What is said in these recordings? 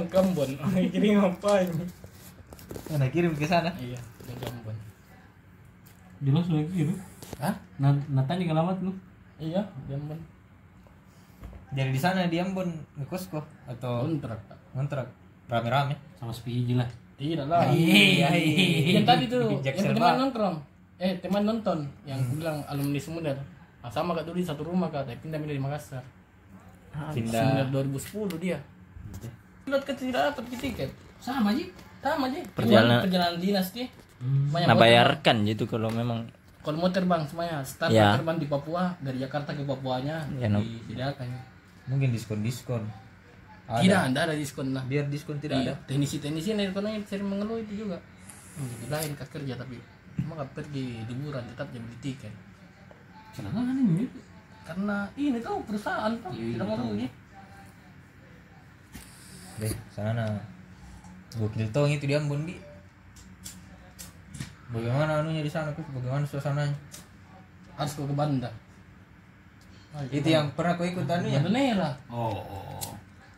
ke Ambon. Kirim apa ini? Nah, kirim ke sana. Iya, ke Ambon. Jelas lagi gitu. Hah? Natanya alamat lu. Iya, di Ambon. Jadi di sana di Ambon ngekos kok atau Kontrak, Pak. kontrak rame-rame. Sama sepiji lah. Tidak lah. Iya. Yang tadi tuh, Bijak yang serba. teman nongkrong. Teman nonton yang bilang alumni Sumeder. Ah, sama Kak dulu di satu rumah Kak, tapi pindah di Makassar. Pindah. Sumeder 2010 dia. Pilot ke tidak dapat tiket. Sama aja. Sama aja. Perjalanan dinas dia. Banyak Nah motor, bayarkan gitu kalau memang Bang. Kalau mau terbang semuanya, start Ya. terbang di Papua, dari Jakarta ke Papuanya Ya, no. disediakan. Mungkin diskon. Tidak ada diskon lah. Biar diskon tidak Iya, ada. teknisi yang ekonomi sering mengeluh itu juga. Lain kas kerja tapi maka pergi liburan tetap jadi beli tiket. Kenapa kan ini? Karena ini tuh perusahaan tuh Iya, tidak mau tahu. rugi. Deh, sana. Gokil tong itu di Ambon, Di. Bagaimana anunya di sana, Kus? Bagaimana suasananya? Harus ke Banda. Itu yang pernah kau ikut anunya? Banda Nera. Oh.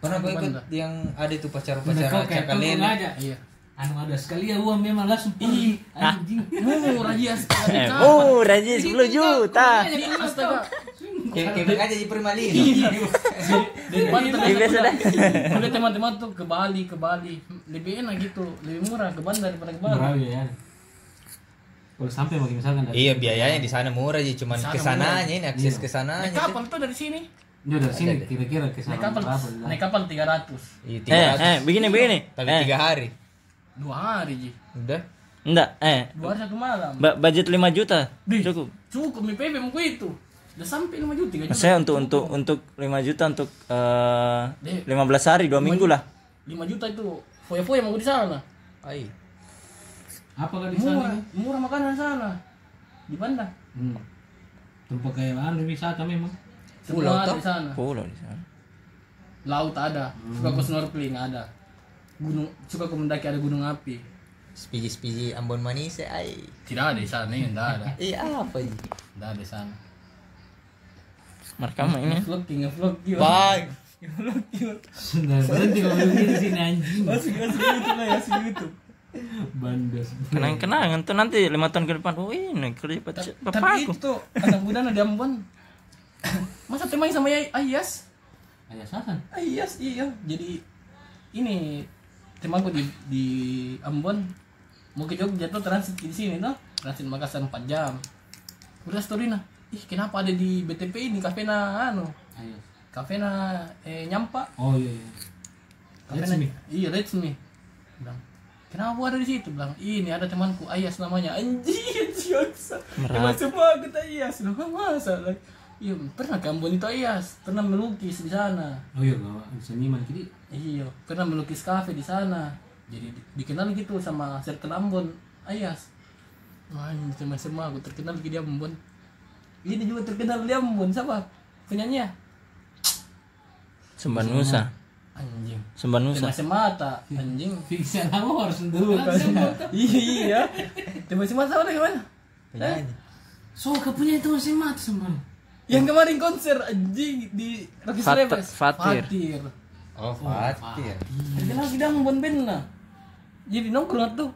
Pernah kau ikut Banda. yang ada itu Kau pacar-pacar kayak cakalele. aja. Iya. Anu ada sekali ya uang memang langsung pergi. Anjing. Murah aja sekali. Raji 10 juta. Astaga. Kayak aja di Permalin. Dari Banda Iya, biasa dah. Udah teman-teman tuh ke Bali. Lebih enak gitu, lebih murah ke Banda daripada ke Bali. Murah ya. Kalau sampai bagi misalkan dari Iya, biayanya di sana murah aja, cuman Sana kesananya murah. ini akses Iya. kesananya. Naik kapal tuh dari sini. dia dari sini Ada. kira-kira ke sana berapa? Naik kapal 300. Iya, 300 begini. kali 3 hari. 2 hari Ji. Udah. Enggak, 2 hari 1 malam. budget 5 juta. Di. Cukup. Cukup nih PP mau itu. Udah sampai 5 juta 3 juta. Saya untuk 5 juta untuk 15 hari 2 minggu lah. 5 juta itu foya-foya mau di sana. Ai. Apa kan di sana? Murah makanan sana. Di Banda. Tempat kayak anu wisata memang. Pulau Semua ada toh? di sana. Pulau di sana. Laut ada. Suka ke snorkeling ada. Gunung suka ke mendaki ada gunung api. Spiji Ambon manis ai. Tidak ada di sana, enggak ada. Iya apa ini? Enggak ada di sana. Merekam ini. Ngevlog yuk. Bang. Ngevlog yuk. Sudah berhenti kalau begini sini anjing. Masih YouTube lah ya, masih YouTube. Bandas. Kenang-kenangan tuh nanti 5 tahun ke depan. Oh ini kerja Tapi bapakku. itu anak muda di Ambon. Masa temanya sama Ayas? Ayah Sasan. Ayas iya. Jadi ini temaku di Ambon mau ke Jogja tuh transit di sini tuh. Transit Makassar 4 jam. Udah story nah. Ih, kenapa ada di BTP ini kafena anu? Ayah. Kafena Nyampa. Oh iya. Kafena, Let's Me. iya, Let's Me. Bilang, kenapa ada di situ? Bilang, ini ada temanku Ayas namanya. Anjir, joksa. Emang semua kita Ayas. Loh, masa? Iya, pernah ke Ambon itu Ayas. Pernah melukis di sana. Oh iya, gak seniman kiri. Iya, pernah melukis kafe di sana. Jadi dikenal gitu sama Circle Ambon Ayas. Wah, semua aku terkenal di Ambon. Ini juga terkenal di Ambon, siapa? Penyanyi ya? Semban Nusa. Anjing. Semban Nusa. Tema semata, anjing. Fiksi aku harus dulu. Iya. Tema semata apa gimana? Penyanyi. So, punya itu masih mati semua. Yang kemarin konser anjing di Rocky Sleves. Fatir. Oh, Fatir. Terkenal di Ambon band nah. Jadi nongkrong tuh.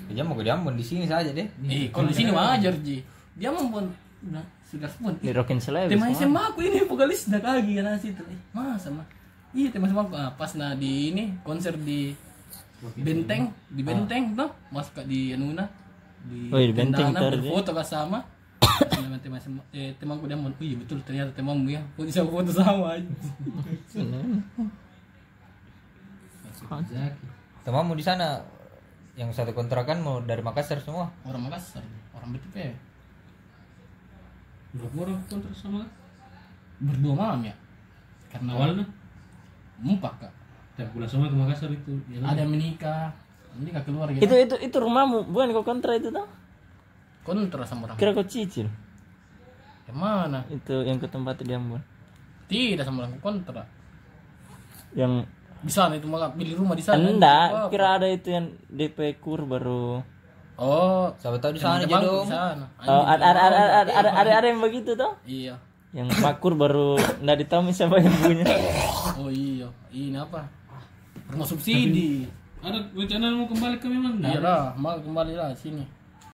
Dia mau ke Ambon di sini saja deh. Kalau di sini wajar Ji. Dia Ambon. Nah, sudah pun. Di Rockin Celebes. Tema SMA aku ini vokalis dah kagi kan situ. Masa mah? Iya, tema SMA aku pas nah di ini konser di Benteng, di Benteng tuh, masuk di Anuna di Oh, di Benteng tendanan, tadi. berfoto kan sama. Nama tema temanku dia mau, iya betul ternyata temamu ya. Kok bisa foto sama aja. Temanmu di sana yang satu kontrakan mau dari Makassar semua. Orang Makassar, orang BTP. Berapa orang kontrak sama? Berdua malam ya. Karena Awalnya? 4 Kak. Tiap bulan semua ke Makassar itu. Ya, Ada yang menikah keluar gitu. Itu rumahmu, bukan kau kontra itu tau? Kontra sama orang. Kira kau cicil. Yang mana? Itu yang ke tempat di Ambon. Tidak sama orang kontra. Yang Di sana itu malah pilih rumah di sana. enggak, kira ada itu yang DP kur baru. Oh, Siapa tahu di sana teman-temanku jodoh. di sana. Oh, ada yang begitu toh? Iya. Yang Makmur baru nggak ditahu siapa yang punya. Oh iya, ini apa? Rumah subsidi. Ada rencana mau kembali ke memang? Iyalah, mau kembali lah sini.